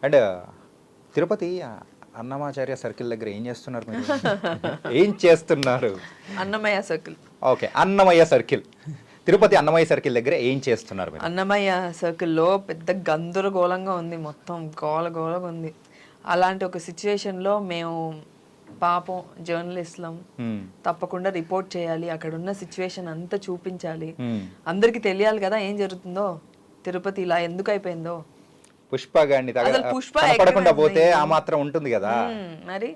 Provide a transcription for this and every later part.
And Tirupati Annamacharya circle దగ్గర ఏం చేస్తున్నారు మీరు? ఏం చేస్తున్నారు? Annamayya circle. Okay, Annamayya circle, Tirupati Annamayya circle దగ్గర ఏం చేస్తున్నారు మీరు? అన్నమయ్య సర్కిల్లో పెద్ద గందరగోళంగా ఉంది, మొత్తం గోలగోళగా ఉంది. అలాంటి ఒక సిచ్యువేషన్లో మేము పాపం జర్నలిస్ట్లం, తప్పకుండా రిపోర్ట్ చేయాలి, అక్కడ ఉన్న సిచ్యువేషన్ అంతా చూపించాలి, అందరికి తెలియాలి కదా ఏం జరుగుతుందో, తిరుపతి ఇలా ఎందుకు అయిపోయిందో. పుష్ప గారిని పడకుండా పోతే ఆ మాత్రం ఉంటుంది కదా, మరి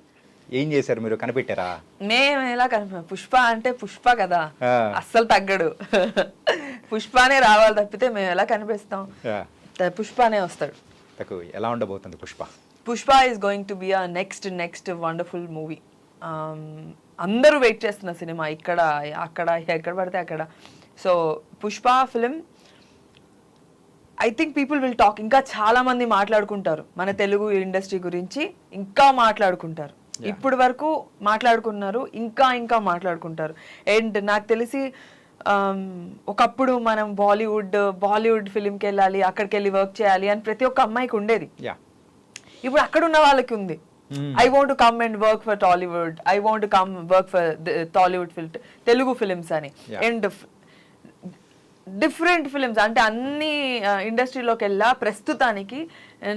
ఏం చేశారు మీరు? కనిపెట్టారా? మేము ఎలా పుష్ప అంటే పుష్ప కదా, అస్సలు తగ్గడు. పుష్పనే రావాలి తప్పితే మేము ఎలా కనిపిస్తాం? పుష్పనే వస్తాడు. ఎలా ఉండబోతుంది Pushpa? Pushpa is going to be a next wonderful movie. అందరూ వెయిట్ చేస్తున్న సినిమా, ఇక్కడ అక్కడ ఎక్కడ పడితే అక్కడ. So Pushpa film I think people will talk. ఇంకా చాలా మంది మాట్లాడుకుంటారు మన తెలుగు ఇండస్ట్రీ గురించి, ఇంకా మాట్లాడుకుంటారు. ఇప్పుడు వరకు మాట్లాడుకున్నారు, ఇంకా మాట్లాడుకుంటారు. అండ్ నాకు తెలిసి ఒకప్పుడు మనం బాలీవుడ్ ఫిలింకి వెళ్ళాలి, అక్కడికి వెళ్ళి వర్క్ చేయాలి అని ప్రతి ఒక్క అమ్మాయికి ఉండేది. ఇప్పుడు అక్కడ ఉన్న వాళ్ళకి ఉంది. I want to come and work for Tollywood, I want to come work for Tollywood Telugu films అని. అండ్ డిఫరెంట్ ఫిలిమ్స్ అంటే అన్ని ఇండస్ట్రీలోకి వెళ్ళా. ప్రస్తుతానికి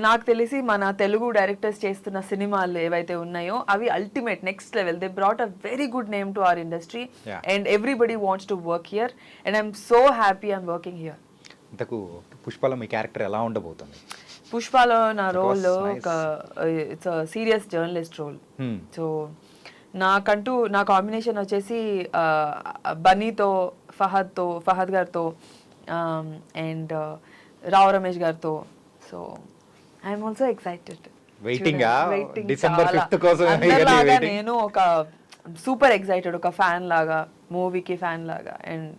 నాకు తెలిసి మన తెలుగు డైరెక్టర్స్ చేస్తున్న సినిమాలు ఏవైతే ఉన్నాయో అవి ultimate next level. They brought a very good name to our industry and everybody wants to work here and I'm so happy I'm working here. ఇంతకు పుష్పలో మీ క్యారెక్టర్ ఎలా ఉండబోతుంది? పుష్పలో నా రోల్ ఒక it's serious journalist role. So నా combination వచ్చేసి బన్నీతో, ఫహద్ గారితో and Rao Ramesh గారితో. So I'm also excited. నేను ఒక సూపర్ ఎక్సైటెడ్, ఒక ఫ్యాన్ లాగా, మూవీకి ఫ్యాన్ లాగా. అండ్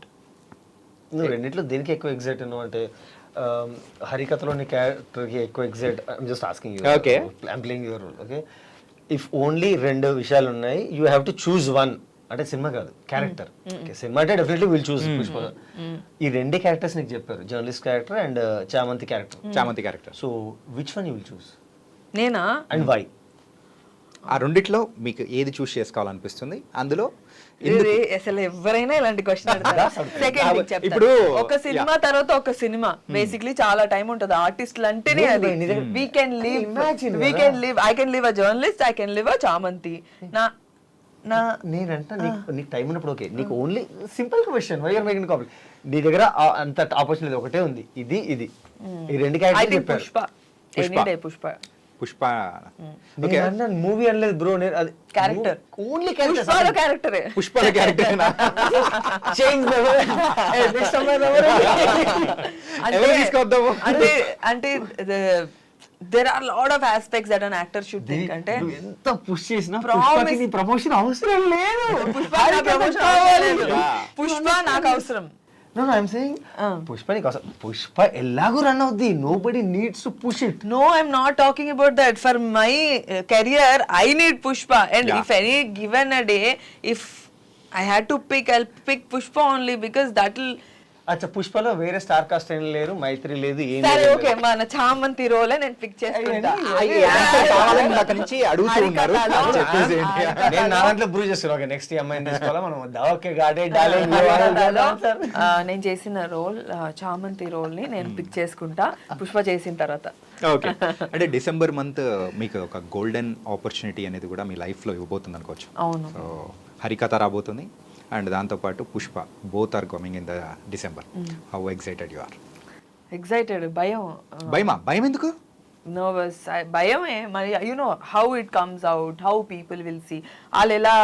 నువ్వు రెండిట్లో దేనికి ఎక్కువ ఎక్సైట్ ఉన్నావు అంటే హరికథలోని క్యారెక్టర్కి ఎక్కువ excite? I'm just asking you. Okay, I'm playing your role. Okay, if only రెండు విషయాలు ఉన్నాయి, you have to choose one. అంటే సినిమా కాదు, క్యారెక్టర్. సినిమా అంటే డెఫినెట్లీ విల్ చూస్ పుష్ప. ఈ రెండే క్యారెక్టర్స్ నీకు చెప్పారు, journalist character and Chamanthi character. So which one you will choose? నేనా? And why? ఆ రెండిట్లో మీకు ఏది చూస్ చేసుకోవాలనిపిస్తుంది? అందులో అసలు ఎవరైనా ఇలాంటి క్వశ్చన్ ఇప్పుడు ఒక సినిమా తర్వాత ఒక సినిమా బేసిక్లీ చాలా టైం ఉంటుంది ఆర్టిస్టులు అంటేనే. అది we can live I can live a journalist, I can live a చామంతి. నేనంట నీకు టైం ఉన్నప్పుడు ఓకే, నీకు only simple question, why are making complicate? నీ దగ్గర అంత ఆపర్చునిటీ ఒకటే ఉంది, ఇది ఈ రెండు క్యారెక్టర్ పుష్ప మూవీ అనలేదు బ్రో, నేను అది క్యారెక్టర్, ఓన్లీ క్యారెక్టరే. పుష్ప క్యారెక్టర్ అంటే there are a lot of aspects that an actor should think. అంటే ఎంత పుష్ చేసినా పుష్పకి ప్రమోషన్ అవసరం లేదు. పుష్ప నాకు అవసరం. No, I'm saying పుష్ప నీకు అవసరం. పుష్ప ఎలాగో రన్ అవుద్ది. Nobody needs to push it. No, I'm not talking about that. For my career, I need Pushpa. And if any given a day, if I had to pick, I'll pick Pushpa only because that'll. అచ్చా, పుష్పలో వేరే star cast ఏం లేరు, మైత్రి లేదు, ఏం సరే okay, మన చామంతి రోలే నేను పిక్ చేసుకుంటా. నేను నా దాంట్లో ప్రూవ్ చేస్తాను. ఓకే, నెక్స్ట్ అమ్మాయిని తీసుకోవాలా మనం? ఓకే, నేను చేసిన రోల్ చామంతి రోల్ ని నేను పిక్ చేసుకుంటా పుష్ప చేసిన తర్వాత. ఓకే, అంటే డిసెంబర్ మంత్ మీకు ఒక గోల్డెన్ ఆపర్చునిటీ అనేది కూడా మీ లైఫ్ లో ఇవ్వబోతుంది అనుకోవచ్చు. అవును, హరికథ రాబోతుంది అండ్ దాంతోపాటు Pushpa, both are coming in the December. How excited you are? Excited, భయం ఎందుకు? నర్వస్, భయమే మరి. You know how it comes out, how people will see, వాళ్ళు ఎలా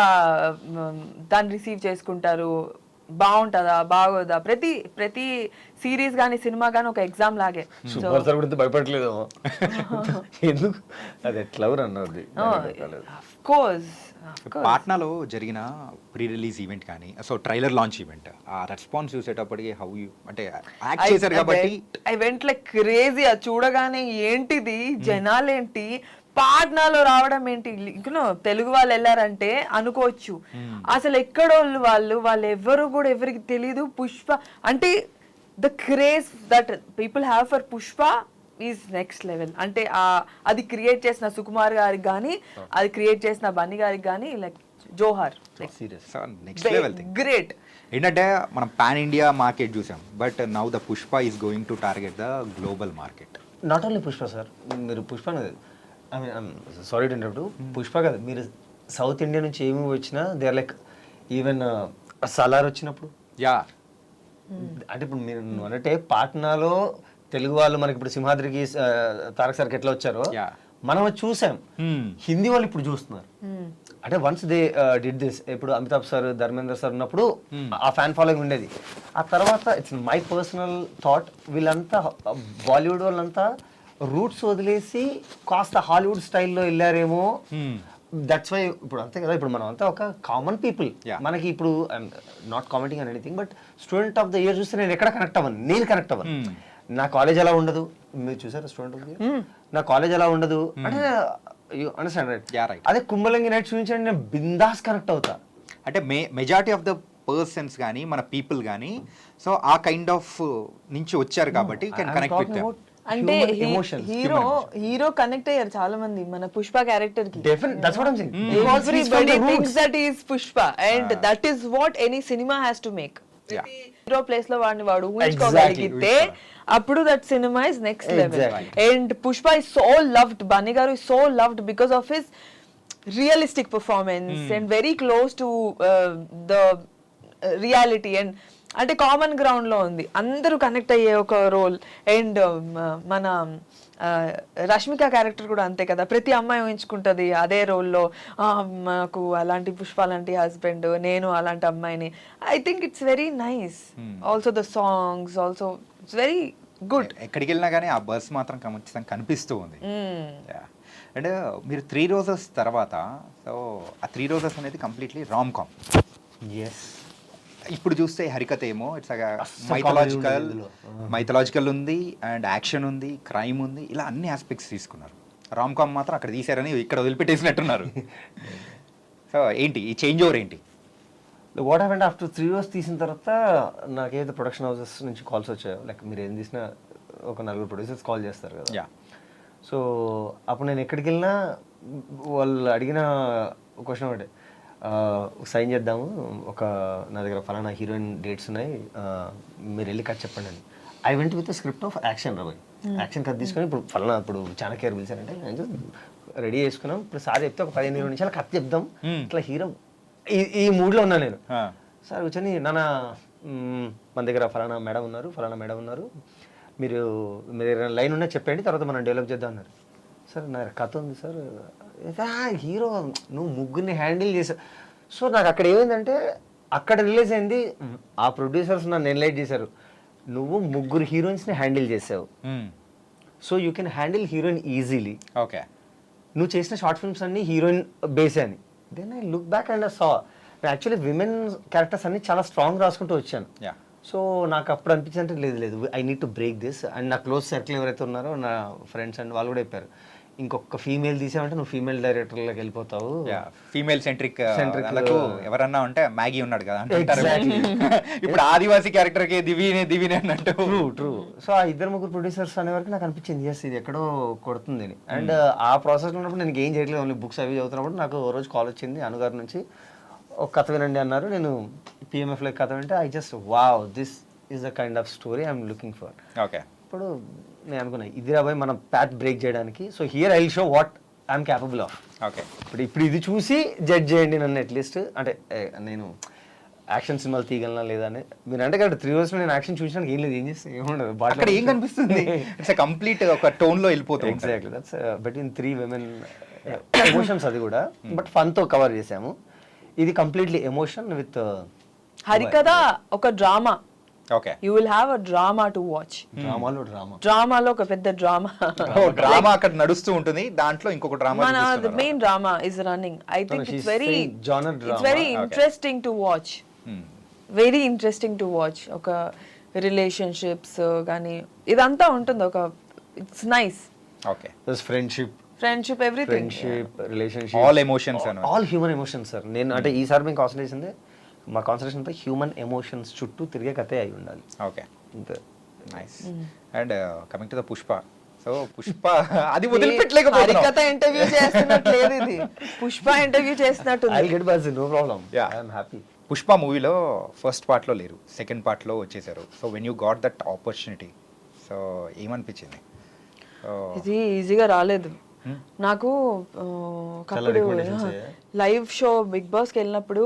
దాన్ని రిసీవ్ చేసుకుంటారు, బాగుంటుందా బాగోదా. ప్రతి సిరీస్ గానీ సినిమా గానీ ఒక ఎగ్జామ్ లాగే. భయపడలేదు ఎందుకు? అది ఎట్లా అన్నది. పాట్నాలో జరిగిన ప్రీ రిలీజ్ ఈవెంట్ కానీ, సో ట్రైలర్ లాంచ్ ఈవెంట్, ఆ రెస్పాన్స్ చూసేటప్పటికి హౌ యూ, అంటే యాక్ట్ చేశారు కాబట్టి ఐ వెంట్ లైక్ క్రేజీ. అది చూడగానే ఏంటిది, జనాలేంటి, పాట్నాలో రావడం ఏంటి, తెలుగు వాళ్ళు వెళ్ళారంటే అనుకోవచ్చు. అసలు ఎక్కడోళ్ళు వాళ్ళు ఎవరు కూడా ఎవరికి తెలీదు. పుష్ప అంటే the craze that people have for Pushpa is next level. అంటే అది క్రియేట్ చేసిన సుకుమార్ గారికి కానీ, అది క్రియేట్ చేసిన బన్నీ గారికి కానీ, లైక్ జోహార్, serious. Next level thing. Great. ఏంటంటే మనం పాన్ ఇండియా మార్కెట్ చూసాం, but now the Pushpa is going to target the global market. Not only Pushpa sir, మీరు Pushpa I mean sorry to interrupt, Pushpa కాదు, మీరు సౌత్ ఇండియా నుంచి ఏమి వచ్చినా they are like even Salaar వచ్చినప్పుడు, యా అంటే ఇప్పుడు మీరు నువ్వు అన్నట్టే పాట్నాలో తెలుగు వాళ్ళు మనకి ఇప్పుడు సింహాద్రికి తారక్ సార్కి ఎట్లా వచ్చారో Yeah. మనం అది చూసాం, హిందీ వాళ్ళు ఇప్పుడు చూస్తున్నారు. అంటే వన్స్ దే డిడ్ దిస్, ఇప్పుడు అమితాబ్ సార్, ధర్మేంద్ర సార్ ఉన్నప్పుడు ఆ ఫ్యాన్ ఫాలోయింగ్ ఉండేది. ఆ తర్వాత ఇట్స్ మై పర్సనల్ థాట్, వీళ్ళంతా బాలీవుడ్ వాళ్ళంతా రూట్స్ వదిలేసి కాస్త హాలీవుడ్ స్టైల్లో వెళ్ళారేమో. దట్స్ వై ఇప్పుడు అంతే కదా, ఇప్పుడు మనం అంతా ఒక కామన్ పీపుల్. Yeah. మనకి ఇప్పుడు not commenting on anything, but student of the year చూస్తే నేను ఎక్కడ కనెక్ట్ అవ్వను, నేను కనెక్ట్ అవ్వను. నా కాలేజ్ ఎలా ఉండదు, మీరు చూసారా స్టూడెంట్ ఆఫ్ ద ఇయర్, నా కాలేజ్ ఎలా ఉండదు అంటే you understand Yeah, right. right. అదే కుంభలంగి నైట్ చూపించండి, నేను బిందాస్ కనెక్ట్ అవుతా. అంటే మెజారిటీ ఆఫ్ ద పర్సన్స్ కానీ మన పీపుల్ కానీ సో ఆ కైండ్ ఆఫ్ నుంచి వచ్చారు కాబట్టి కెన్ కనెక్ట్ విత్ దెమ్. అంటే ఎమోషన్స్, హీరో కనెక్ట్ అయ్యారు చాలా మంది మన పుష్ప క్యారెక్టర్ కి. That's what I'm saying. Everybody thinks that he is Pushpa, and that is what any cinema has to make. Yeah. Hero place లో వాడు ఊహించుకోగలిగితే అప్పుడు that cinema is next level. And Pushpa is so loved, Bunny గారు is so loved because of his realistic performance and very close to the reality. And అంటే common ground లో ఉంది, అందరూ connect అయ్యే ఒక రోల్. అండ్ మన రష్మిక క్యారెక్టర్ కూడా అంతే కదా, ప్రతి అమ్మాయి ఊహించుకుంటది అదే రోల్లో, మాకు అలాంటి పుష్ప లాంటి హస్బెండ్, నేను అలాంటి అమ్మాయిని. I think it's very nice. Also the songs also it's very good. ఎక్కడికి వెళ్ళినా కానీ ఆ బస్ మాత్రం ఖచ్చితంగా కనిపిస్తూ ఉంది. అండ్ మీరు 3 రోజెస్ తర్వాత, సో ఆ 3 రోజెస్ అనేది కంప్లీట్లీ రామ్ కామ్. ఎస్. ఇప్పుడు చూస్తే హరికథ ఏమో ఇట్స్ మైథలాజికల్ ఉంది, అండ్ యాక్షన్ ఉంది, క్రైమ్ ఉంది, ఇలా అన్ని ఆస్పెక్ట్స్ తీసుకున్నారు. రామ్ కామ్ మాత్రం అక్కడ తీసారని ఇక్కడ వదిలిపెట్టేసినట్టున్నారు. సో ఏంటి ఈ చేంజ్ ఓవర్ ఏంటి? వాట్ హ్యాపెండ్ ఆఫ్టర్ 3 years తీసిన తర్వాత నాకేదో ప్రొడక్షన్ హౌసెస్ నుంచి కాల్స్ వచ్చాయో, లైక్ మీరు ఏం తీసినా ఒక 4 ప్రొడ్యూసర్స్ కాల్ చేస్తారు కదా. యా. సో అప్పుడు నేను ఎక్కడికి వెళ్ళినా వాళ్ళు అడిగిన క్వశ్చన్ ఒకటే, సైన్ చేద్దాము, ఒక నా దగ్గర ఫలానా హీరోయిన్ డేట్స్ ఉన్నాయి, మీరు వెళ్ళి కథ చెప్పండి అని. I went with script of action రాబోయ్, యాక్షన్ కథ తీసుకొని ఇప్పుడు ఫలానా ఇప్పుడు చాణక్య పిలిచారంటే నేను రెడీ చేసుకున్నాం. ఇప్పుడు సార్ చెప్తే ఒక 15-20 నిమిషాలు కథ చెప్దాం, ఇట్లా హీరో ఈ మూడ్లో ఉన్నా నేను. సార్ కూర్చొని నాన్న మన దగ్గర ఫలానా మేడం ఉన్నారు, మీరు లైన్ ఉన్నా చెప్పండి, తర్వాత మనం డెవలప్ చేద్దాం అన్నారు. సార్ నా కథ ఉంది సార్, హీరో నువ్వు ముగ్గురిని హ్యాండిల్ చేసావు. సో నాకు అక్కడ ఏమైందంటే, అక్కడ రిలీజ్ అయింది, ఆ ప్రొడ్యూసర్స్ నన్ను ఎన్లైట్ చేశారు, నువ్వు 3 హీరోయిన్స్ని హ్యాండిల్ చేసావు, so you can handle heroine easily. Okay. నువ్వు చేసిన షార్ట్ ఫిల్మ్స్ అన్ని హీరోయిన్ బేసే అని. Then I look back and I saw actually women characters అన్ని చాలా స్ట్రాంగ్ రాసుకుంటూ వచ్చాను. యా. సో నాకు అప్పుడు అనిపించింది అంటే లేదు I need to break this. And నా క్లోజ్ సర్కిల్ ఎవరైతే ఉన్నారో నా ఫ్రెండ్స్ అండ్ వాళ్ళు కూడా చెప్పారు, ఇంకొక ఫీమేల్ తీసామంటే నువ్వు ఫీమేల్ డైరెక్టర్లోకి వెళ్ళిపోతావు. ఫీమేల్ సెంట్రిక్ ఎవరన్నా ఉంటే మ్యాగీ ఉన్నాడు కదా అంటారు. ఇప్పుడు ఆదివాసీ క్యారెక్టర్ కి దివినే అన్నట్టు. ట్రూ. సో ఆ 2-3 ప్రొడ్యూసర్స్ అనే వరకు నాకు అనిపించింది ఎస్ ఇది ఎక్కడో కొడుతుంది అని. అండ్ ఆ ప్రాసెస్లో ఉన్నప్పుడు నేను ఏం చేయట్లేదు, ఓన్లీ బుక్స్ అవి చదువుతున్నప్పుడు నాకు ఓ రోజు కాల్ వచ్చింది అనుగారి నుంచి, ఒక కథ వినండి అన్నారు. నేను పిఎంఎఫ్లో కథ వింటే I just wow, this is the kind of story I'm looking for. Okay. ఇప్పుడు నేను అనుకున్నా ఇది రాబోయే మనం ప్యాత్ బ్రేక్ చేయడానికి. So here I will show what I'm capable of. Okay. ఇప్పుడు ఇది చూసి జడ్జ్ చేయండి నన్ను అట్లీస్ట్. అంటే నేను యాక్షన్ సినిమాలు తీయగలనా లేదా అని. మీరు అంటే కదా 3 years నేను యాక్షన్ చూసినాక ఏం లేదు, ఏం చేస్తే ఏముండదు, అక్కడ ఏం కనిపిస్తుంది, ఇట్స్ కంప్లీట్ ఒక టోన్ లో వెళ్ళిపోతుంది. Exactly that's between 3 women emotions. అది కూడా బట్ ఫన్ తో కవర్ చేసాము. ఇది కంప్లీట్లీ ఎమోషన్ విత్ హరికథ ఒక drama. Okay. You will have a drama to watch. డ్రామాలో ఒక పెద్ద డ్రామా అక్కడ నడుస్తూ ఉంటుంది, దాంట్లో ఇంకొక డ్రామా మన main drama is running. I think it's very interesting to watch, very interesting to watch. ఒక రిలేషన్షిప్స్ కానీ ఇదంతా ఉంటుంది, ఒక it's nice. Okay. Friendship everything, relationship, all human emotions sir. నేను అంటే ఈసారి మేము కాన్సన్ట్రేట్ చేసింది, మా కాన్సన్ట్రేషన్ అంతా హ్యూమన్ ఎమోషన్స్ చుట్టూ తిరిగే కథే అయి ఉండాలి. Okay. Nice. And coming to the Pushpa, so Pushpa అది వదిలిపెట్టలేకపోతున్నాం. హరికథ ఇంటర్వ్యూ చేస్తున్నట్టు లేదు ఇది, పుష్ప ఇంటర్వ్యూ చేస్తున్నట్టు I get buzz, no problem, Yeah. I'm happy. Pushpa మూవీలో ఫస్ట్ పార్ట్లో లేరు, సెకండ్ పార్ట్లో వచ్చేసారు. So when you got that opportunity, so ఏమనిపించింది? ఇది ఈజీగా రాలేదు నాకు. చాలా recommendations అయ్యాయా? లైవ్ షో బిగ్ బాస్కి వెళ్ళినప్పుడు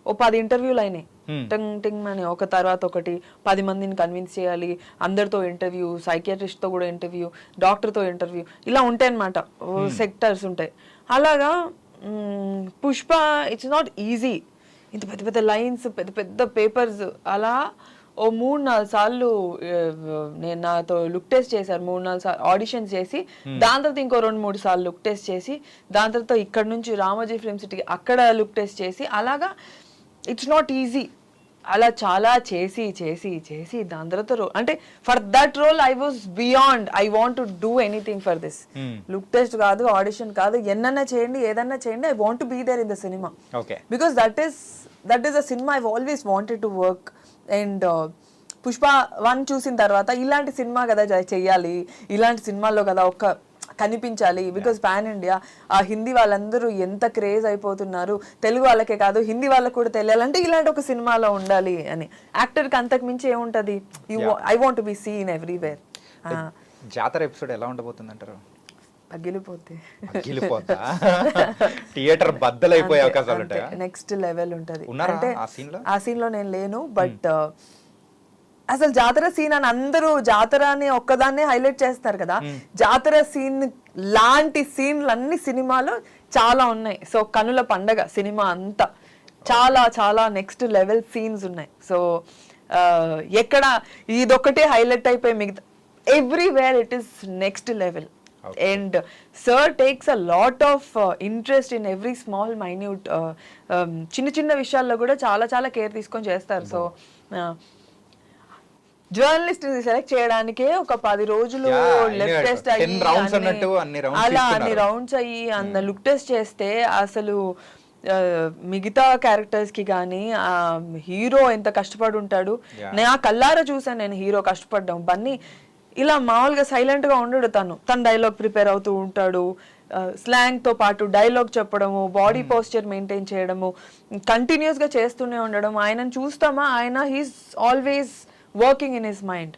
ఓ 10 ఇంటర్వ్యూలు అయినాయి, టింగ్ టింగ్ అని ఒక తర్వాత ఒకటి. 10 మందిని కన్విన్స్ చేయాలి, అందరితో ఇంటర్వ్యూ, సైకియాట్రిస్ట్తో కూడా ఇంటర్వ్యూ, డాక్టర్తో ఇంటర్వ్యూ, ఇలా ఉంటాయి అన్నమాట, సెక్టర్స్ ఉంటాయి. అలాగా పుష్ప ఇట్స్ నాట్ ఈజీ. ఇంత పెద్ద పెద్ద లైన్స్, పెద్ద పెద్ద పేపర్స్. అలా ఓ 3-4 సార్లు నేను నాతో లుక్ టెస్ట్ చేశారు, 3-4 సార్లు ఆడిషన్స్ చేసి, దాని తర్వాత ఇంకో 2-3 సార్లు లుక్ టెస్ట్ చేసి, దాని తర్వాత ఇక్కడ నుంచి రామోజీ ఫిల్మ్ సిటీకి అక్కడ లుక్ టెస్ట్ చేసి, అలాగా ఇట్స్ నాట్ ఈజీ. అలా చాలా చేసి చేసి చేసి దాని తర్వాత అంటే for that role I was beyond, I want to do anything for this. Look test కాదు, ఆడిషన్ కాదు, ఎన్నన్నా చేయండి, ఏదన్నా చేయండి, I want to be there in the cinema. Okay, because that is a cinema I always wanted to work. And Pushpa 1 చూసిన తర్వాత ఇలాంటి cinema కదా చెయ్యాలి, ఇలాంటి సినిమాల్లో కదా ఒక్క కనిపించాలి. బికాస్ పాన్ ఇండియా, ఆ హిందీ వాళ్ళందరూ ఎంత క్రేజ్ అయిపోతున్నారు, తెలుగు వాళ్ళకే కాదు హిందీ వాళ్ళకి కూడా తెలియాలంటే ఇలాంటి ఒక సినిమాలో ఉండాలి అని. యాక్టర్కి అంతకు మించి ఏముంటది, I want be seen everywhere. జాతర ఎపిసోడ్ ఎలా ఉండబోతుంది అంటారు? పగిలిపోతే థియేటర్ బద్దలైపోయే అవకాశాలు ఉంటాయి. నెక్స్ట్ లెవెల్ ఉంటది. ఉన్నారా అంటే ఆ scene లో? ఆ సీన్ లో నేను లేను, బట్ అసలు జాతర సీన్ అని అందరూ జాతర అని ఒక్కదాన్నే హైలైట్ చేస్తారు కదా, జాతర సీన్ లాంటి సీన్లు అన్ని సినిమాలో చాలా ఉన్నాయి. సో కనుల పండగ సినిమా అంతా చాలా చాలా నెక్స్ట్ లెవెల్ సీన్స్ ఉన్నాయి. సో ఎక్కడ ఇదొక్కటే హైలైట్ అయిపోయి మిగతా everywhere it is next level. And sir takes a lot of interest in every small minute చిన్న చిన్న విషయాల్లో కూడా చాలా చాలా కేర్ తీసుకొని చేస్తారు. సో జర్నలిస్ట్ సెలెక్ట్ చేయడానికే ఒక 10 రోజులు లెఫ్ట్ టెస్ట్ అయ్యి అలా అన్ని రౌండ్స్ అయ్యి అంత లుక్ టెస్ట్ చేస్తే అసలు మిగతా క్యారెక్టర్స్ కి కానీ హీరో ఎంత కష్టపడి ఉంటాడు. నేను ఆ కల్లారా చూసాను, నేను హీరో కష్టపడ్డాం. బన్నీ ఇలా మామూలుగా సైలెంట్ గా ఉండడు, తన డైలాగ్ ప్రిపేర్ అవుతూ ఉంటాడు, స్లాంగ్ తో పాటు డైలాగ్ చెప్పడము, బాడీ పోస్చర్ మెయింటైన్ చేయడము, కంటిన్యూస్ గా చేస్తూనే ఉండడం. ఆయనను చూస్తామా, ఆయన he's always working in his mind.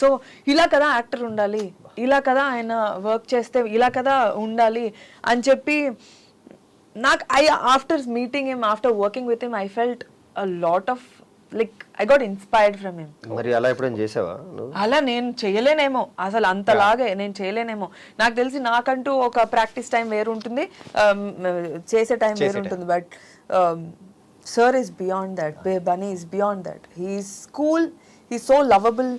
So ఇలా కదా యాక్టర్ ఉండాలి, ఇలా కదా ఆయన వర్క్ చేస్తే ఇలా కదా ఉండాలి అని చెప్పి నాకు after meeting him, after working with him, I felt a lot of like I got inspired from him. మరి అలా ఎప్పుడైనా చేసావా నువ్వు? అలా నేను చేయలేనేమో, అసలు అంతలాగే నేను చేయలేనేమో. నాకు తెలిసి నాకంటూ ఒక ప్రాక్టీస్ టైం వేరు ఉంటుంది, చేసే టైం వేరు ఉంటుంది. But sir is beyond that, Bunny is beyond that. He's cool, he's so lovable,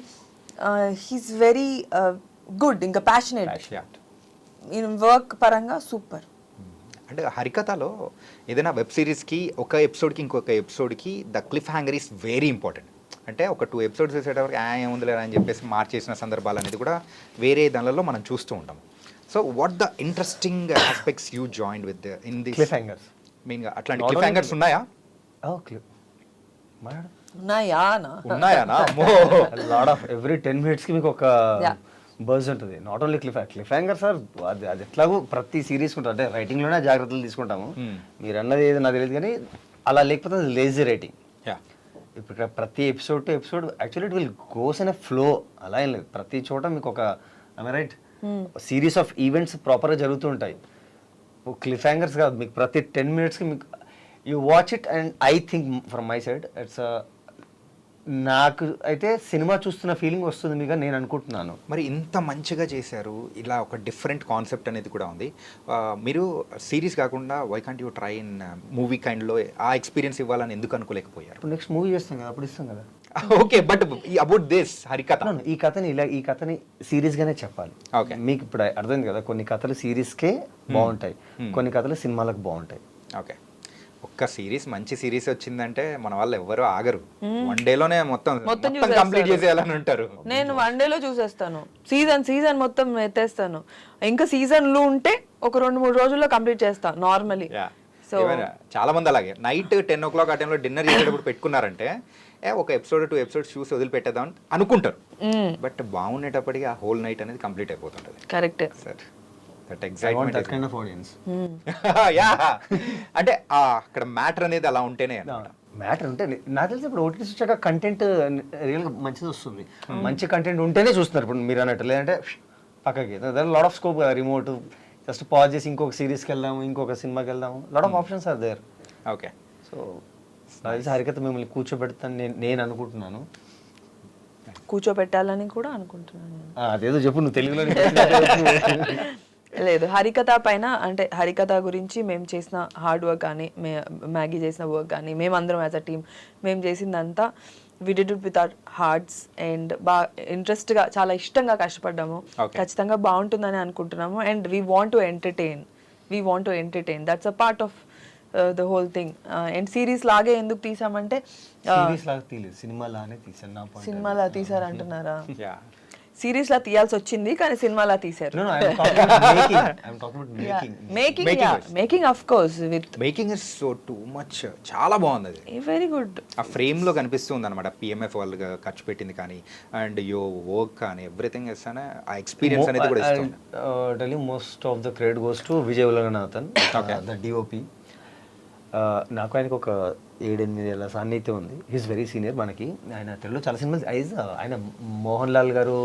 he's very good, ఇంకా ప్యాషనేట్ ఇన్ వర్క్ పరంగా సూపర్. అంటే హరికథలో ఏదైనా వెబ్ సిరీస్కి ఒక ఎపిసోడ్కి ఇంకొక ఎపిసోడ్కి the cliffhanger is very important. అంటే ఒక 2 ఎపిసోడ్స్ వేసేటప్పుడు ఏముందిలే అని చెప్పేసి మార్చేసిన సందర్భాలు అనేది కూడా వేరే దానిలో మనం చూస్తూ ఉంటాం. So what the interesting aspects you join with in the cliff hangers? మెయిన్గా అట్లాంటి క్లిఫ్ హ్యాంగర్స్ ఉన్నాయా? ఉన్నాయానా? లాట్ ఆఫ్ ఎవ్రీ 10 minutes కి మీకు ఒక బజ్ ఉంటుంది. Not only cliff hanger sir, అది ఎట్లాగో ప్రతి సిరీస్ ఉంటుంది. అంటే రైటింగ్లోనే జాగ్రత్తలు తీసుకుంటాము. మీరు అన్నది ఏదో నాకు తెలియదు, కానీ అలా లేకపోతే అది లేజీ రైటింగ్. ఇప్పుడు ఇక్కడ ప్రతి episode to episode actually it will goes in a flow. అలా ఏం లేదు, ప్రతి చోట మీకు ఒక రైట్ సిరీస్ ఆఫ్ ఈవెంట్స్ ప్రాపర్గా జరుగుతూ ఉంటాయి. క్లిఫ్ హ్యాంగర్స్ కాదు, మీకు ప్రతి 10 minutesకి మీకు you watch it. And I think from my side it's నాకు అయితే సినిమా చూస్తున్న ఫీలింగ్ వస్తుంది మీకు, నేను అనుకుంటున్నాను. మరి ఇంత మంచిగా చేశారు, ఇలా ఒక డిఫరెంట్ కాన్సెప్ట్ అనేది కూడా ఉంది. మీరు సిరీస్ కాకుండా why can't you try in movie కైండ్లో ఆ ఎక్స్పీరియన్స్ ఇవ్వాలని ఎందుకు అనుకోలేకపోయారు? ఇప్పుడు నెక్స్ట్ మూవీ చేస్తాం కదా, అప్పుడు ఇస్తాం కదా. ఓకే, బట్ అబౌట్ దిస్ హరికథ, ఈ కథని సీరియస్ గానే చెప్పాలి. ఓకే, మీకు ఇప్పుడు అర్థమైంది కదా, కొన్ని కథలు సిరీస్కే బాగుంటాయి, కొన్ని కథలు సినిమాలకు బాగుంటాయి. ఓకే, ఒక్క సిరీస్ మంచి సిరీస్ వచ్చిందంటే మన వాళ్ళు ఎవ్వరూ ఆగరు, 1 డేలోనే మొత్తం కంప్లీట్ చేసేయాలని ఉంటారు. నేను 1 డేలో చూసేస్తాను, సీజన్ మొత్తం ఎత్తేస్తాను. ఇంకా సీజన్లు ఉంటే ఒక 2-3 రోజుల్లో కంప్లీట్ చేస్తాను నార్మలీ. సో చాలా మంది అలాగే నైట్ 10 o'clock ఆ టైంలో డిన్నర్ చేసేటప్పుడు పెట్టుకున్నారంటే ఒక ఎపిసోడ్ 2 ఎపిసోడ్స్ చూసి వదిలిపెట్టేద్దాం అని అనుకుంటారు. బట్ బాగుండేటప్పటికి ఆ హోల్ నైట్ అనేది కంప్లీట్ అయిపోతుంటుంది. Correct. Sir that I want excitement that kind of audience. Yeah అంటే అక్కడ మ్యాటర్ అనేది అలా ఉంటేనే అన్నమాట. మ్యాటర్ అంటే నాకు తెలిసి ఇప్పుడు ఓటీటీస్ వచ్చాక కంటెంట్ రియల్గా మంచిది వస్తుంది. మంచి కంటెంట్ ఉంటేనే చూస్తున్నారు ఇప్పుడు మీరు అన్నట్టు. లేదంటే పక్కకి లాట్ ఆఫ్ స్కోప్ కదా, రిమోట్ జస్ట్ పాజ్ చేసి ఇంకొక సిరీస్కి వెళ్దాము, ఇంకొక సినిమాకి వెళ్దాము, lot of options are there. Okay, so అది హరికథ మిమ్మల్ని కూర్చోబెడతాను నేను అనుకుంటున్నాను. కూర్చోబెట్టాలని కూడా అనుకుంటున్నాను నేను. అదేదో చెప్పు నువ్వు తెలుగులో. లేదు, హరికథ పైన అంటే హరికథ గురించి మేము చేసిన హార్డ్ వర్క్ కానీ మ్యాగీ చేసిన వర్క్ కానీ మేమందరం యాజ్ అ టీమ్ మేము చేసిందంతా we did it with our hearts and బాగా ఇంట్రెస్ట్గా చాలా ఇష్టంగా కష్టపడ్డాము. ఖచ్చితంగా బాగుంటుందని అనుకుంటున్నాము. And we want to entertain that's a part of the whole thing. And series లాగే ఎందుకు తీసామంటే సిరీస్ లాగా తీయలేదు, సినిమాలానే తీసాను. నా point. సినిమాలా తీసారంటున్నారా? యా సిరీస్ లా తీయాల్సి వచ్చింది కానీ సినిమాలా తీసారు. No, I'm talking about making. I'm talking about making. Making of course with making is so too much, చాలా బాగుంది అది. Very good. ఆ ఫ్రేమ్లో కనిపిస్తుంది అనమాట పిఎంఎఫ్ వాళ్ళు ఖర్చు పెట్టింది కానీ అండ్ యో వర్క్ కానీ ఎవ్రీథింగ్ ఇస్తానే ఆ ఎక్స్పీరియన్స్ అనేది కూడా ఇస్తుంది. Tell you, most of the credit goes to Vijay Ulanganathan, the DOP. నాకు ఆయనకు ఒక 7-8 ఏళ్ళ సాన్నిధ్యం ఉంది. హీస్ వెరీ సీనియర్ మనకి. ఆయన తెలుగులో చాలా సినిమాలు ఆయన మోహన్ లాల్ గారు,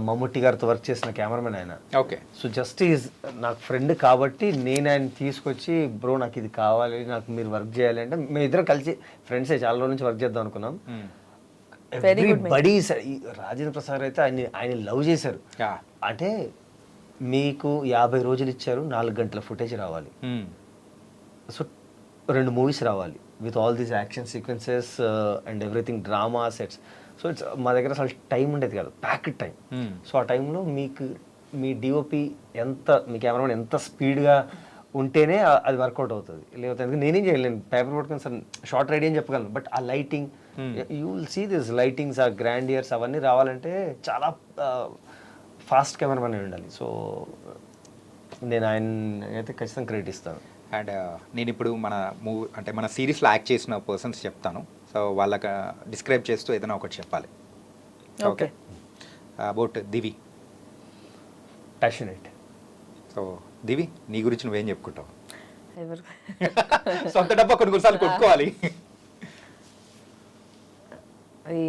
మమ్ముట్టి గారితో వర్క్ చేసిన కెమెరామెన్ ఆయన. ఓకే, సో జస్ట్ ఈజ్ నాకు ఫ్రెండ్ కాబట్టి నేను ఆయన తీసుకొచ్చి బ్రో నాకు ఇది కావాలి, నాకు మీరు వర్క్ చేయాలి అంటే మేము ఇద్దరం కలిసి ఫ్రెండ్సే చాలా రోజుల నుంచి వర్క్ చేద్దాం అనుకున్నాం. ఎవ్రీబడీ రాజేంద్ర ప్రసాద్ అయితే ఆయన లవ్ చేశారు. అంటే మీకు 50 రోజులు ఇచ్చారు, 4 గంటల ఫుటేజ్ రావాలి, సో 2 మూవీస్ రావాలి with all these action sequences and everything, drama sets. So it's మా దగ్గర అసలు టైం ఉండేది కాదు, ప్యాక్డ్ టైం. సో ఆ టైంలో మీకు మీ డిఓపి మీ కెమెరామెన్ ఎంత స్పీడ్గా ఉంటేనే అది వర్కౌట్ అవుతుంది. లేకపోతే నేనేం చేయలేను, పేపర్ పట్టుకుని సార్ షార్ట్ రెడీ అని చెప్పగలను. బట్ ఆ lighting, you will see this lightings, ఆ గ్రాండియర్స్ అవన్నీ రావాలంటే చాలా ఫాస్ట్ కెమెరామెన్ అయి ఉండాలి. సో నేను ఆయన అయితే ఖచ్చితంగా క్రెడిట్ ఇస్తాను. అండ్ నేను ఇప్పుడు మన మూవీ అంటే మన సిరీస్లో యాక్ట్ చేసిన పర్సన్స్ చెప్తాను. సో వాళ్ళకి డిస్క్రైబ్ చేస్తూ ఏదైనా ఒకటి చెప్పాలి. Okay, about Divi. Passionate. So Divi, నీ గురించి నువ్వేం చెప్పుకుంటావు? ఎవరు సొంత డబ్బా కొన్నిసార్లు కొట్టుకోవాలి.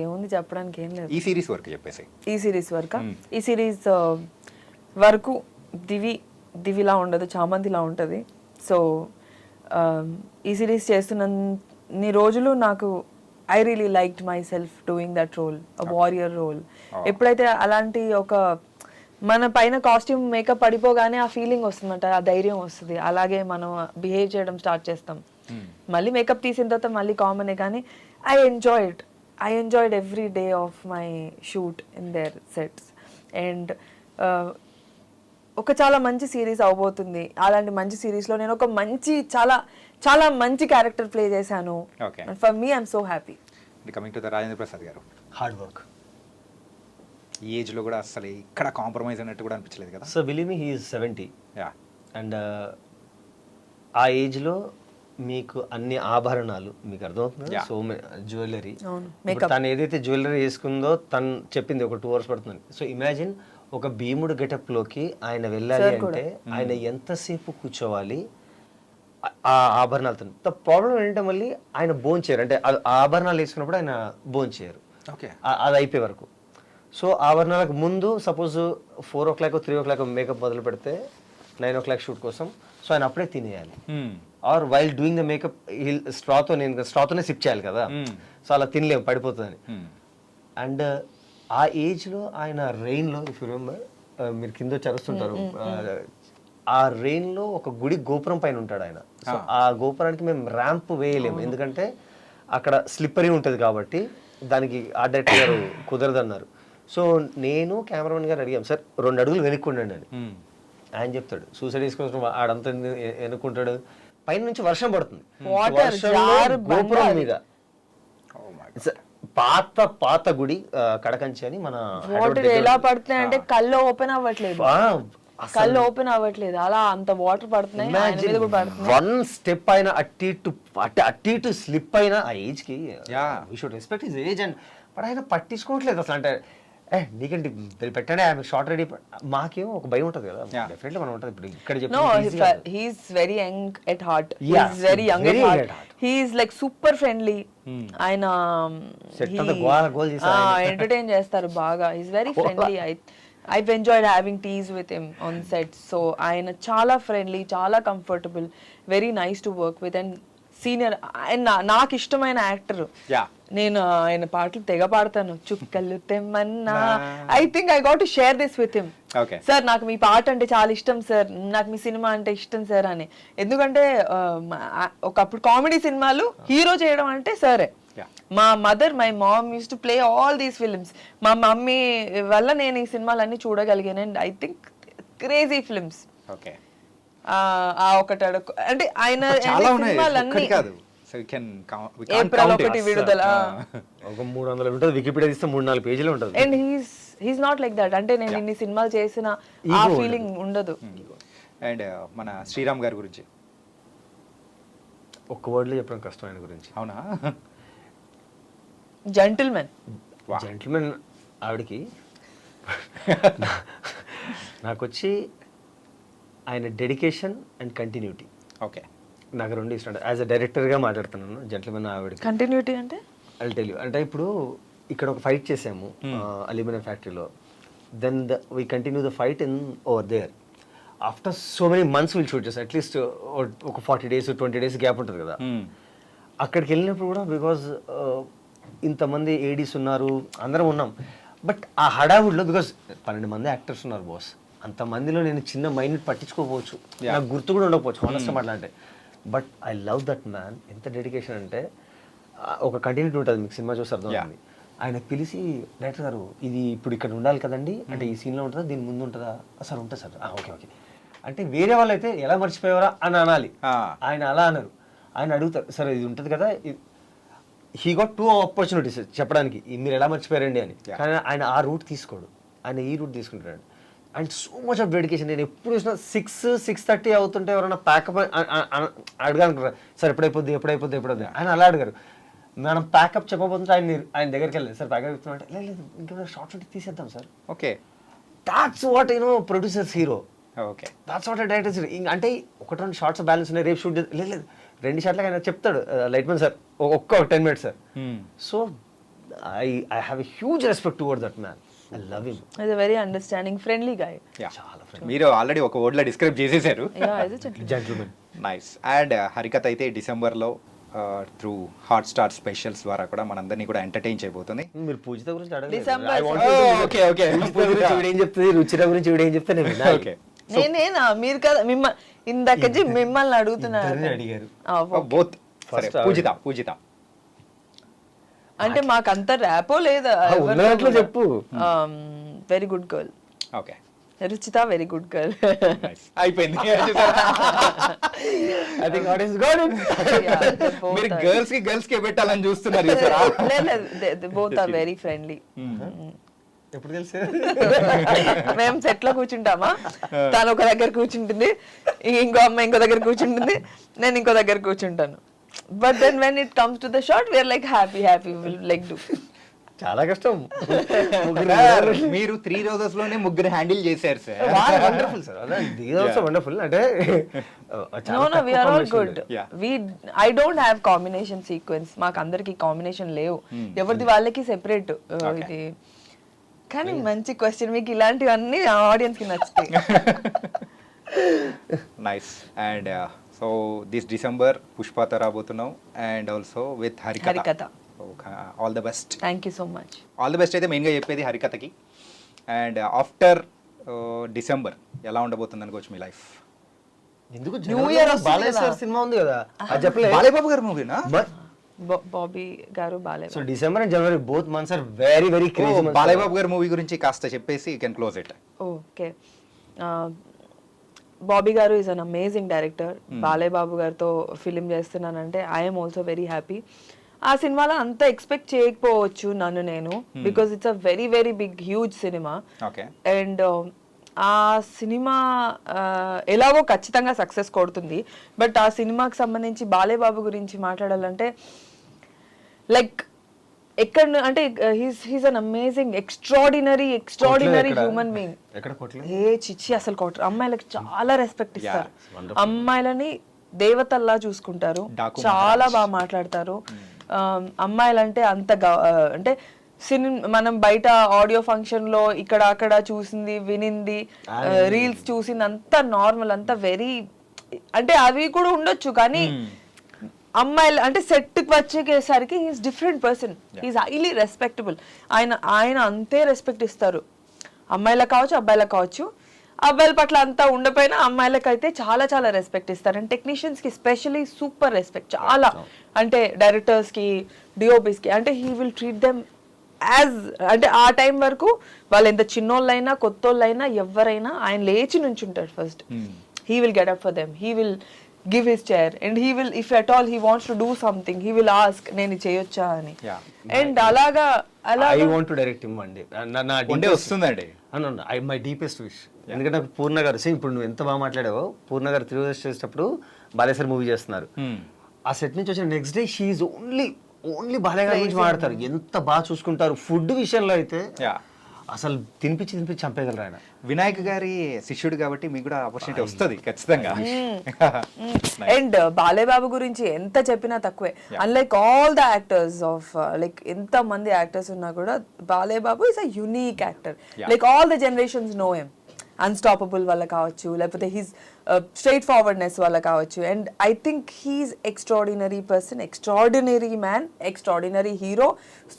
ఏముంది చెప్పడానికి, ఏం లేదు. ఈ సిరీస్ వరకు చెప్పేసి. ఈ సిరీస్ వరకు దివిలా ఉండదు, చామంతిలా ఉంటుంది. సో ఈ సిరీస్ చేస్తున్నన్ని రోజులు నాకు I really liked myself doing that role, warrior role. ఎప్పుడైతే అలాంటి ఒక మన పైన కాస్ట్యూమ్ మేకప్ పడిపోగానే ఆ ఫీలింగ్ వస్తుందంట, ఆ ధైర్యం వస్తుంది. అలాగే మనం బిహేవ్ చేయడం స్టార్ట్ చేస్తాం. మళ్ళీ మేకప్ తీసిన తర్వాత మళ్ళీ కామనే, కానీ I enjoyed every day of my shoot in there sets. And ఒక చాలా మంచి సిరీస్ అవబోతుంది. అలాంటి మంచి సిరీస్లో నేను ఒక మంచి చాలా చాలా మంచి క్యారెక్టర్ ప్లే చేశాను. For me I'm so happy. Coming to the Rajendra Prasad గారు, హార్డ్ వర్క్. ఈ ఏజ్లో కూడా అసలు ఇక్కడ కాంప్రమైజ్ అన్నట్టు కూడా అనిపించలేదు కదా? So believe me, he is 70. And ఆ ఏజ్లో మీకు అన్ని ఆభరణాలు మీకు అర్థమవుతుంది, సో జ్యువెలరీ. తను ఏదైతే జ్యువెలరీ వేసుకుందో తను చెప్పింది ఒక 2 hours పడుతుంది. సో ఇమాజిన్ ఒక భీముడు గెటప్లోకి ఆయన వెళ్ళాలి అంటే ఆయన ఎంతసేపు కూర్చోవాలి ఆ ఆభరణాలతో. ద ప్రాబ్లం ఏంటంటే మళ్ళీ ఆయన బోన్ చేయరు, అంటే ఆ ఆభరణాలు వేసుకున్నప్పుడు ఆయన బోన్ చేయరు, అది అయిపోయే వరకు. సో ఆభరణాలకు ముందు సపోజ్ 4 o'clock 3 o'clock మేకప్ మొదలు పెడితే 9 o'clock షూట్ కోసం, సో ఆయన అప్పుడే తినేయాలి. Or while doing the makeup స్ట్రాతోనే సిప్ చేయాలి కదా, సో అలా తినలేము, పడిపోతుందని. అండ్ ఆ ఏజ్లో ఆయన రెయిన్లో, ఇఫ్ యూ రిమెంబర్, మీరు కింద చరుస్తుంటారు, ఆ రెయిన్లో ఒక గుడి గోపురం పైన ఉంటాడు ఆయన. సో ఆ గోపురానికి మేము ర్యాంప్ వేయలేము, ఎందుకంటే అక్కడ స్లిప్పరీ ఉంటుంది కాబట్టి దానికి ఆ డైరెక్టర్ గారు కుదరదన్నారు. సో నేను కెమెరామెన్ గారు అడిగాం, సార్ 2 అడుగులు వెనుక్కుండండి అని. ఆయన చెప్తాడు సూసైడ్ చేసుకొని ఆడంతా వెనుక్కుంటాడు, పైన నుంచి వర్షం పడుతుంది, గోపురం మీద. పాత గుడి కడకంచి అని మన ఎలా పడుతున్నాయి అంటే కళ్ళు ఓపెన్ అవ్వట్లేదు. కళ్ళు ఓపెన్ అవ్వట్లేదు, అలా అంత వాటర్ పడుతున్నాయి, ఆయన మీద కూడా పడుతున్నాయి. వన్ స్టెప్ అయినా అట్టి ఇటు స్లిప్ అయినా ఆ ఏజ్ కి we should respect his age and but ఆయన పట్టించుకోవట్లేదు అసలు. అంటే నీకంటే పెట్టండి ఆమె షార్ట్ రెడీ, మాకేమో ఒక భయం ఉంటుంది కదా, డెఫినెట్లీ మనం ఉంటుంది. ఇప్పుడు ఇక్కడ No, he's very young at heart. He's very young at heart. He's like super friendly. ఆయన ఎంటర్టైన్ చేస్తారు బాగా. He's very friendly. I've enjoyed having teas with him on set. So ఆయన చాలా ఫ్రెండ్లీ, చాలా comfortable, very nice to work with and senior. ఆయన నాకు ఇష్టమైన actor. నేను ఆయన పాటలు తెగ పాడతాను, చుక్కలు తెమ్మన్నా. I think I got to share this with him. Sir నాకు మీ పాట అంటే చాలా ఇష్టం సార్, నాకు మీ సినిమా అంటే ఇష్టం సార్ అని. ఎందుకంటే ఒకప్పుడు కామెడీ సినిమాలు హీరో చేయడం అంటే సరే. మా mother, my mom use to play all these films. మా మమ్మీ వల్ల నేను ఈ సినిమాలన్నీ చూడగలిగాను. And I think crazy films. ఒకటి అంటే ఆయన సినిమాలన్నీ ఏప్రిల్ 1 విడుదల, ఒక 300 ఉంటుంది, వికీపీడియా తీస్తే 3-4 పేజీలు ఉంటుంది. And he's not like that. అంటే నేను ఇన్ని సినిమాలు చేసిన ఆ ఫీలింగ్ ఉండదు. అండ్ మన శ్రీరామ్ గారి గురించి ఒక్క వర్డ్ లో చెప్పడం కష్టం ఆయన గురించి. అవునా? జెంటిల్మెన్. ఆవిడకి నాకు వచ్చి ఆయన డెడికేషన్ అండ్ కంటిన్యూటీ. ఓకే, నాకు రెండు ఇష్టం. యాజ్ అ డైరెక్టర్గా మాట్లాడుతున్నాను. జెంటిల్మెన్ ఆవిడకి కంటిన్యూటీ అంటే ఐల్ టెల్ యూ. అంటే ఇప్పుడు ఇక్కడ ఒక ఫైట్ చేసాము అల్యూమినియం ఫ్యాక్టరీలో, then we continue the fight in over there. After so many months will shoot చేస్తాం. అట్లీస్ట్ ఒక 40 days 20 days గ్యాప్ ఉంటుంది కదా. అక్కడికి వెళ్ళినప్పుడు కూడా బికాజ్ ఇంతమంది ఏడీస్ ఉన్నారు, అందరం ఉన్నాం. బట్ ఆ హడావుడిలో బికాజ్ 12 మంది యాక్టర్స్ ఉన్నారు బాస్, అంతమందిలో నేను చిన్న మైండ్ పట్టించుకోకపోవచ్చు, నాకు గుర్తు కూడా ఉండకపోవచ్చు హానెస్ట్గా మాట్లాడితే. But I love that man. ఎంత డెడికేషన్ అంటే ఒక కంటిన్యూటీ ఉంటుంది. మీకు సినిమా చూసి అర్థమవుతుంది. ఆయన పిలిచి, డైరెక్టర్ గారు ఇది ఇప్పుడు ఇక్కడ ఉండాలి కదండి, అంటే ఈ సీన్లో ఉంటుందా, దీని ముందు ఉంటుందా? సార్ ఉంటుంది సార్. ఓకే ఓకే అంటే వేరే వాళ్ళు అయితే ఎలా మర్చిపోయారా అని అనాలి, ఆయన అలా అన్నారు. ఆయన అడుగుతారు, సార్ ఇది ఉంటుంది కదా. హీ గాట్ 2 opportunities చెప్పడానికి మీరు ఎలా మర్చిపోయారండి అని. కానీ ఆయన ఆ రూట్ తీసుకోడు, ఆయన ఈ రూట్ తీసుకుంటాడు. And so much of dedication. నేను ఎప్పుడు చూసినా 6-6:30 అవుతుంటే ఎవరైనా ప్యాకప్ అడగాలనుకుంటారు, సార్ ఎప్పుడైపోద్ది ఆయన అలా అడిగారు. మనం ప్యాకప్ చెప్పబోతుంటే ఆయన దగ్గరికి వెళ్ళలేదు, సార్ ప్యాకప్ చెప్తున్నా లేదు ఇంకా షార్ట్ షూట్ తీసేద్దాం sir. Okay, that's what producers hero. Okay, that's what directors. అంటే 1-2 షార్ట్స్ బ్యాలెన్స్ ఉన్నాయి, రేపు షూట్ లేదు 2 షాట్లకి ఆయన చెప్తాడు, లైట్మెన్ సార్ ఒక్క 10 minutes sir. So I have a huge respect towards that man. I love him. He's a very understanding, friendly guy. చాలా friendly. మీరు already ఒక వర్డ్ లో డిస్క్రైబ్ చేసేసారు. జెంటిల్మెన్. నైస్. అండ్ హరికథ అయితే డిసెంబర్లో త్రూ హాట్ స్టార్ స్పెషల్స్ ద్వారా కూడా మనందరినీ కూడా ఎంటర్టైన్ చేయబోతుంది. మీరు పూజిత గురించి అడగలేదు. ఓకే ఓకే, ఏం చెప్తుంది, రుచిర గురించి ఏం చెప్తే నేను విన్నా. ఓకే, నేనేనా మీరు కదా ఇందాక మిమ్మల్ని అడుగుతున్నారు. అడిగారు బోత్. పూజిత అంటే మాకు అంత ర్యాపో లేదా? చెప్పు. Very good girl. Okay, Ruchitha very good girl. అయిపోయింది. I think got is got it. మీరు గర్ల్స్ కి పెట్టాలని చూస్తున్నారు. లేదు, బోత్ ఆర్ వెరీ ఫ్రెండ్లీ. ఎప్పుడు తెలుసు? మేము సెట్ లో కూర్చుంటామా, తను ఒక దగ్గర కూర్చుంటుంది, ఇంకో అమ్మాయి ఇంకో దగ్గర కూర్చుంటుంది, నేను ఇంకో దగ్గర కూర్చుంటాను. But then when it comes to the shot, we are like happy, we'll like do. చాలా కష్టం. మీరు 3 రోజెస్ లోనే ముగ్గురు హ్యాండిల్ చేశారు sir. Wonderful sir. These are also wonderful. అంటే no, we are all good. I don't have combination sequence. మాకు అందరికి combination లేవు, ఎవరిది వాళ్ళకి సెపరేట్. ఇది కానీ మంచి క్వశ్చన్, మీకు ఇలాంటివన్నీ ఆడియన్స్ కి నచ్చుతాయి. Nice. And so this December పుష్పతో రాబోతున్నాం and also with Harikatha. All the best. Thank you so much. All the best అయితే మెయిన్గా చెప్పేది హరికథకి. అండ్ ఆఫ్టర్ డిసెంబర్ ఎలా ఉండబోతుంది అనుకోవచ్చు మీ లైఫ్? ఎందుకు new year Balayya sir cinema ఉంది కదా, అది చెప్పలేదు. బాలయ్య బాబు గారి మూవీనా? బాబీ గారు Balayya. So December and January both months are very very crazy. Balayya Babu గారి మూవీ గురించి కాస్త చెప్పేసి you can close it. Okay, Bobby గారు is an amazing director. Balayya Babu గారితో ఫిలిం చేస్తున్నానంటే ఐఎమ్ ఆల్సో వెరీ హ్యాపీ. ఆ సినిమాలో అంత ఎక్స్పెక్ట్ చేయకపోవచ్చు నన్ను నేను, because it's a very very big huge సినిమా. అండ్ ఆ సినిమా ఎలాగో ఖచ్చితంగా సక్సెస్ కొడుతుంది. బట్ ఆ సినిమాకి సంబంధించి బాలేబాబు గురించి మాట్లాడాలంటే లైక్ ఎక్కడ అంటే he's an amazing extraordinary human being. ఎక్కడ కొట్టలేదు? ఏ చిచ్చి అసలు కొట్టరు. అమ్మాయిలకి చాలా రెస్పెక్ట్ ఇస్తారు, అమ్మాయిలని దేవతల్లా చూసుకుంటారు, చాలా బాగా మాట్లాడతారు. అమ్మాయిలంటే అంత అంటే మనం బయట ఆడియో ఫంక్షన్ లో ఇక్కడ అక్కడ చూసింది వినింది రీల్స్ చూసింది అంత నార్మల్, అంత వెరీ అంటే అవి కూడా ఉండొచ్చు కానీ అమ్మాయిలు అంటే సెట్ కి వచ్చేసరికి he's different person, he's highly respectable. ఆయన అంతే రెస్పెక్ట్ ఇస్తారు, అమ్మాయిలకు కావచ్చు అబ్బాయిలకు కావచ్చు. అబ్బాయిల పట్ల అంతా ఉండపోయినా అమ్మాయిలకు అయితే చాలా చాలా రెస్పెక్ట్ ఇస్తారు. అండ్ టెక్నీషియన్స్ కి స్పెషలీ సూపర్ రెస్పెక్ట్ చాలా, అంటే డైరెక్టర్స్ కి డిఓపిస్ కి అంటే he will treat them as అంటే ఆ టైం వరకు వాళ్ళు ఎంత చిన్నోళ్ళైనా కొత్తోళ్ళైనా ఎవరైనా ఆయన లేచి నుంచుంటాడు first. He will get up for them, he will give his chair and he will, if at all he wants to do something, he will ask నేను చేయొచ్చా అని. అండ్ అలాగా I want to direct him అండి. నా వస్తుందండి my deepest wish. ఎందుకంటే నాకు పూర్ణ గారు సేమ్ ఇప్పుడు నువ్వు ఎంత బాగా మాట్లాడావో, పూర్ణ గారు తిరుగు చేసేటప్పుడు బాలేశ్వర్ మూవీ చేస్తున్నారు. ఆ సెట్ నుంచి వచ్చిన next day she only Balayya గారి గురించి మాట్లాడతారు, ఎంత బాగా చూసుకుంటారు. ఫుడ్ విషయంలో అయితే అసలు తినిపించి చంపేయగలరు ఆయన. వినాయక్ గారి శిష్యుడు కాబట్టి మీకు కూడా ఆపర్చునిటీ వస్తుంది ఖచ్చితంగా. అండ్ బాలేబాబు గురించి ఎంత చెప్పినా తక్కువే. Unlike all the actors of like ఎంత మంది యాక్టర్స్ ఉన్నా కూడా Balebabu is a unique actor. Like all the generations know him. Unstoppable వల్ల కావచ్చు, లేకపోతే హీస్ స్ట్రైట్ ఫార్వర్డ్నెస్ వల్ల కావచ్చు. And I think he's extraordinary person, extraordinary man, extraordinary hero,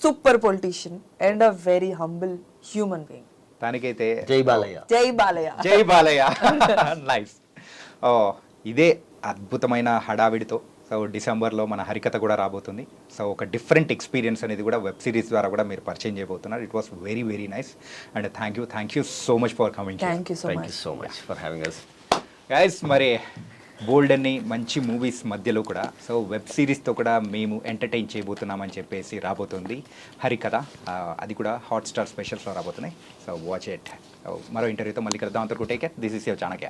super politician and a very humble human being. దానికైతే జై బాలయ్య, జై బాలయ్య, జై Balayya. Nice. ఓ ఇదే అద్భుతమైన హడావిడితో సో డిసెంబర్లో మన హరికథ కూడా రాబోతుంది. సో ఒక డిఫరెంట్ ఎక్స్పీరియన్స్ అనేది కూడా వెబ్ సిరీస్ ద్వారా కూడా మీరు పరిచయం చేయబోతున్నారు. It was very very nice and thank you so much for coming. Thank you so much for having us guys. మరి బోల్డ్ అన్ని మంచి మూవీస్ మధ్యలో కూడా సో వెబ్ సిరీస్తో కూడా మేము ఎంటర్టైన్ చేయబోతున్నామని చెప్పేసి రాబోతుంది హరికథ. అది కూడా హాట్స్టార్ స్పెషల్స్లో రాబోతున్నాయి. So watch it. మరో ఇంటర్వ్యూతో మళ్ళీ కలుద్దాం. అంతవరకు take care. This is your Chanakya.